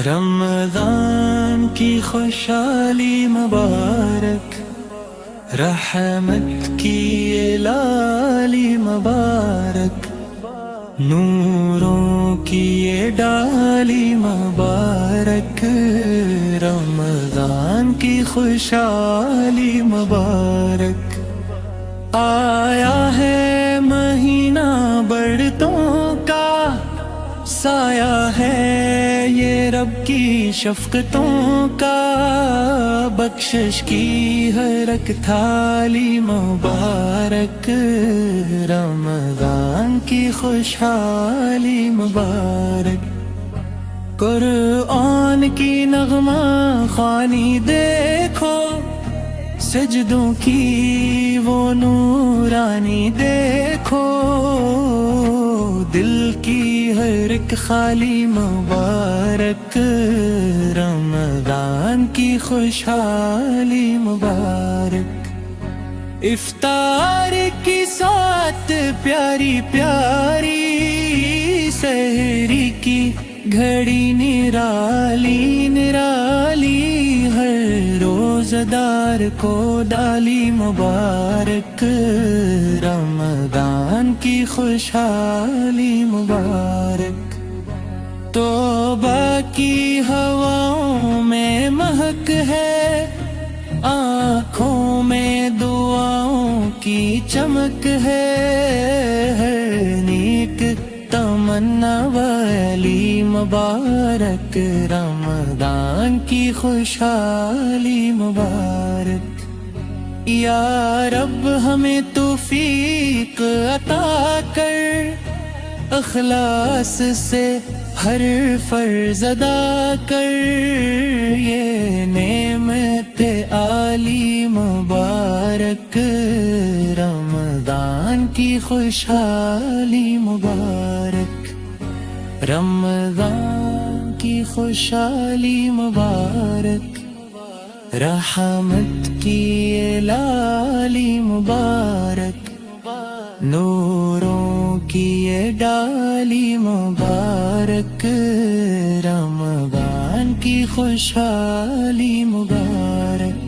رمضان کی خوشحالی مبارک، رحمت کی یہ لالی مبارک، نوروں کی یہ ڈالی مبارک، رمضان کی خوشحالی مبارک۔ آیا ہے مہینہ برتوں کا، سایہ ہے یہ رب کی شفقتوں کا، بخشش کی ہر ایک تھالی مبارک، رمضان کی خوشحالی مبارک۔ قرآن کی نغمہ خوانی دیکھو، سجدوں کی وہ نورانی دیکھو، دل کی ہر ایک خالی مبارک، رمضان کی خوشحالی مبارک۔ افطار کی سات پیاری پیاری، سحری کی گھڑی نرالی نرالی، ہر روزدار کو ڈالی مبارک، رمضان کی خوشحالی مبارک۔ توبہ کی ہواؤں میں مہک ہے، آنکھوں میں دعاؤں کی چمک ہے، ہر نیک تمنا والی مبارک، رمضان کی خوشحالی مبارک۔ یا رب ہمیں توفیق عطا کر، اخلاص سے ہر فرض ادا کر، یہ نعمت عالی مبارک، رمضان کی خوشحالی مبارک، رمضان کی خوشحالی مبارک، رحمت کی یہ لالی مبارک، نوروں کی یہ ڈالی مبارک، رمضان کی خوشحالی مبارک۔